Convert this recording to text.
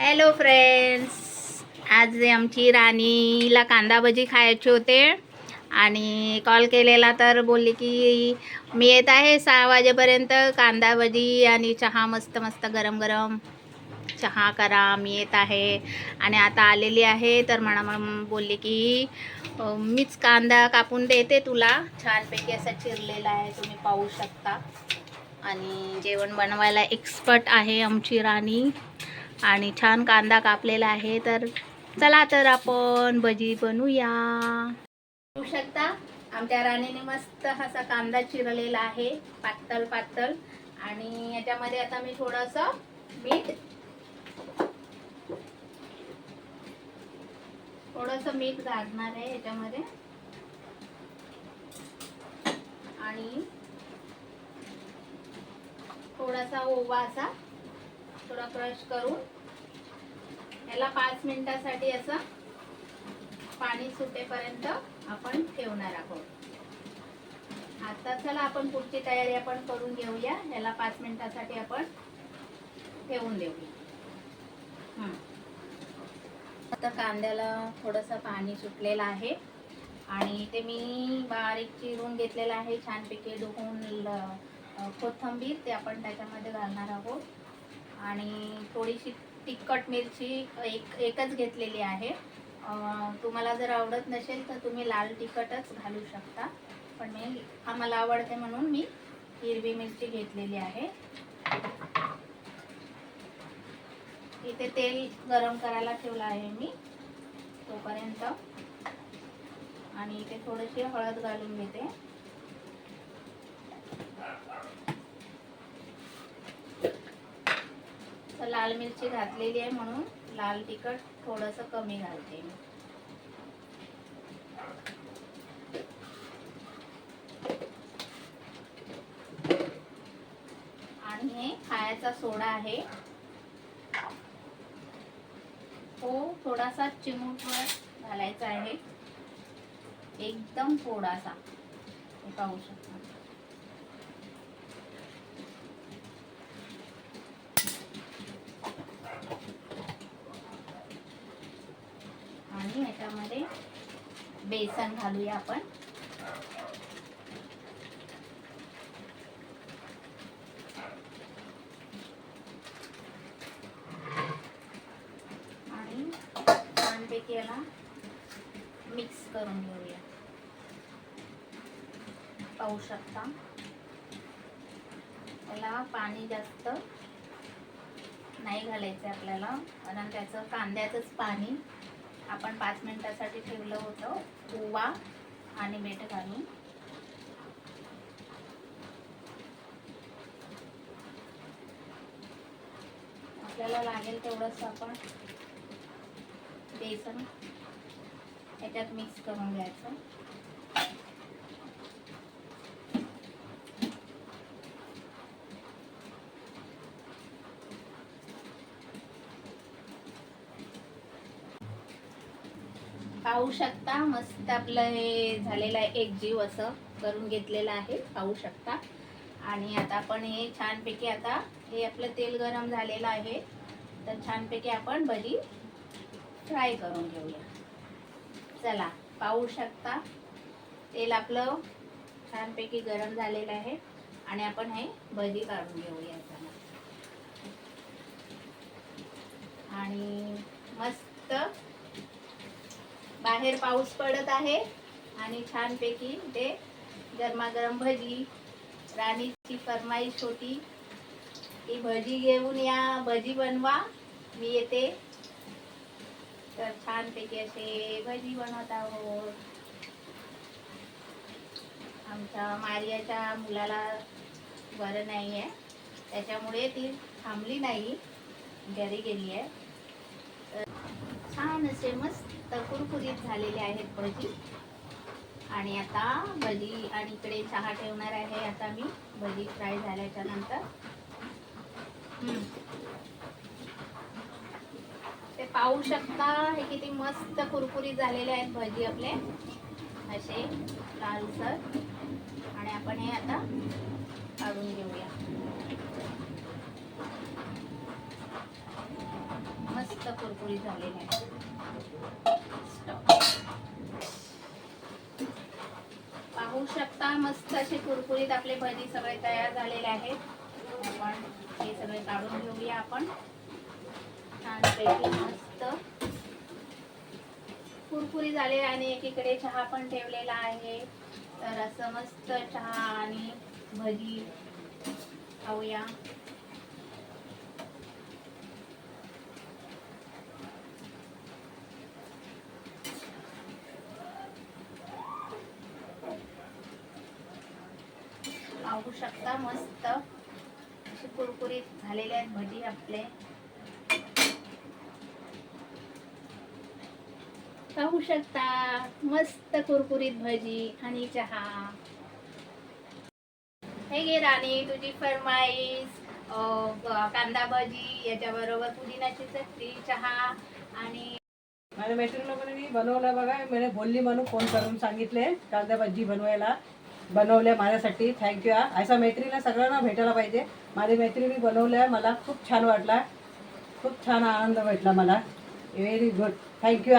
Hello friends, आज आमची राणीला कांदा भजी खायचे होते आणि कॉल केलेला तर बोलली की मी येत आहे 6 वाजेपर्यंत. कांदा भजी आणि चहा, मस्त मस्त गरम गरम चहा करा, मी येत आहे. आणि आता आलेली आहे तर बोलली की मीच कांदा कापून देते तुला. छानपैकी असा चिरलेला आहे, तुम्ही पाहू शकता. आणि जेवण बनवायला एक्सपर्ट आहे आमची राणी आणि छान कांदा कापलेला आहे. तर चला तर आपण भजी बनवूया. बघू शकता आमच्या राणीने मस्त असा कांदा चिरलेला आहे, पातळ पातळ. आणि याच्यामध्ये आता मी थोडंसं मीठ घालणार आहे याच्यामध्ये. आणि थोडासा ओवा असा थोडा क्रश करून याला 5 मिनिटासाठी असं पाणी सुटेपर्यंत आपण ठेवणार आहोत. आता चला आपण पुढची तयारी आपण करून घेऊया. याला 5 मिनिटासाठी आपण ठेवून देऊया. आता कांद्याला थोडंसं पाणी सुटलेलं आहे आणि ते मी बारीक चिरून घेतलेलं आहे, छानपैकी धुवून. कोथिंबीर ते आपण त्याच्यामध्ये घालणार आहोत. आणि थोडीशी तिखट मिरची एकच घेतलेली आहे. तुम्हाला जर आवडत नसेल तर तुम्ही लाल तिखटच घालू शकता, पण आम्हाला आवडते म्हणून मी हिरवी मिरची घेतलेली आहे. इथे तेल गरम करायला ठेवलं आहे मी तोपर्यंत. आणि इथे थोडीशी हळद घालून घेते. लाल मिरची घातलेली आहे म्हणून लाल तिखट थोडंसं कमी घालते मी. आणि हे खायचा सोडा आहे, तो थोडासा चिमूटभर घालायचा आहे, एकदम थोडासा. हे पाहू शकता. आणि याच्यामध्ये बेसन घालूया आपण. आणि छानपैकी याला मिक्स करून घेऊया. पाहू शकता याला पाणी जास्त नाही घालायचं आपल्याला, कारण त्याचं कांद्याचंच पाणी आपण 5 मिनिटासाठी ठेवलं होतं ओवा आणि मीठ घालून. आपल्याला लागेल तेवढंच आपण बेसन याच्यात मिक्स करून घ्यायचं. पाहू शकता मस्त आपलं हे झालेलं आहे, एकजीव असं करून घेतलेलं आहे, पाहू शकता. आणि आता आपण हे छानपैकी, आता हे आपलं तेल गरम झालेलं आहे तर छानपैकी आपण भजी फ्राय करून घेऊया. चला पाहू शकता तेल आपलं छानपैकी गरम झालेलं आहे आणि आपण हे भजी काढून घेऊया. आणि मस्त बाहेर पाऊस पडत आहे आणि छानपैकी ते गरमागरम भजी. राणीची फरमाईश होती की भजी घेऊन या, भजी बनवा, मी येते. तर छानपैकी असे भजी बनवत आहोत. आमच्या मारियाच्या मुलाला बरं नाही आहे, त्याच्यामुळे ती थांबली नाही, घरी गेली आहे. तर छान असे मस्त कुरकुरीत झालेले आहेत भजी. आणि आता भजी आणि इकडे चहा ठेवणार आहे आता मी, भजी फ्राय झाल्याच्या नंतर. ते पाहू शकता हे किती मस्त कुरकुरीत झालेले आहेत भजी आपले, असे लालसर. आणि आपण हे आता काढून घेऊया. मस्त कुरकुरीत झालेलं आहे. पाहू शकता मस्त असे कुरकुरीत आपले भजी सगळे तयार झालेले आहेत. आपण हे सगळे काढून घेऊया. आपण छानपैकी मस्त कुरकुरी झाले आणि एकीकडे चहा पण ठेवलेला आहे. तर असं मस्त चहा आणि भजी खाऊया. पाहू शकता मस्त असे कुरकुरीत झालेले आहेत भजी आपले. पाहू शकता मस्त कुरकुरीत भजी आणि चहा. हे घे राणी तुझी फरमाईश. कांदा भजी याच्याबरोबर पुदिनाची चटणी चहा. आणि माझ्या मैत्रिणीला पण मी बनवलं बघा. मला बोलली म्हणून फोन करून सांगितले कांदा भजी बनवल्या माझ्यासाठी. थँक्यू. अशा मैत्रिणीला सगळ्यांना भेटायला पाहिजे. माझ्या मैत्रिणी बनवल्या मला खूप छान वाटला. खूप छान आनंद भेटला मला. Very good. थँक्यू.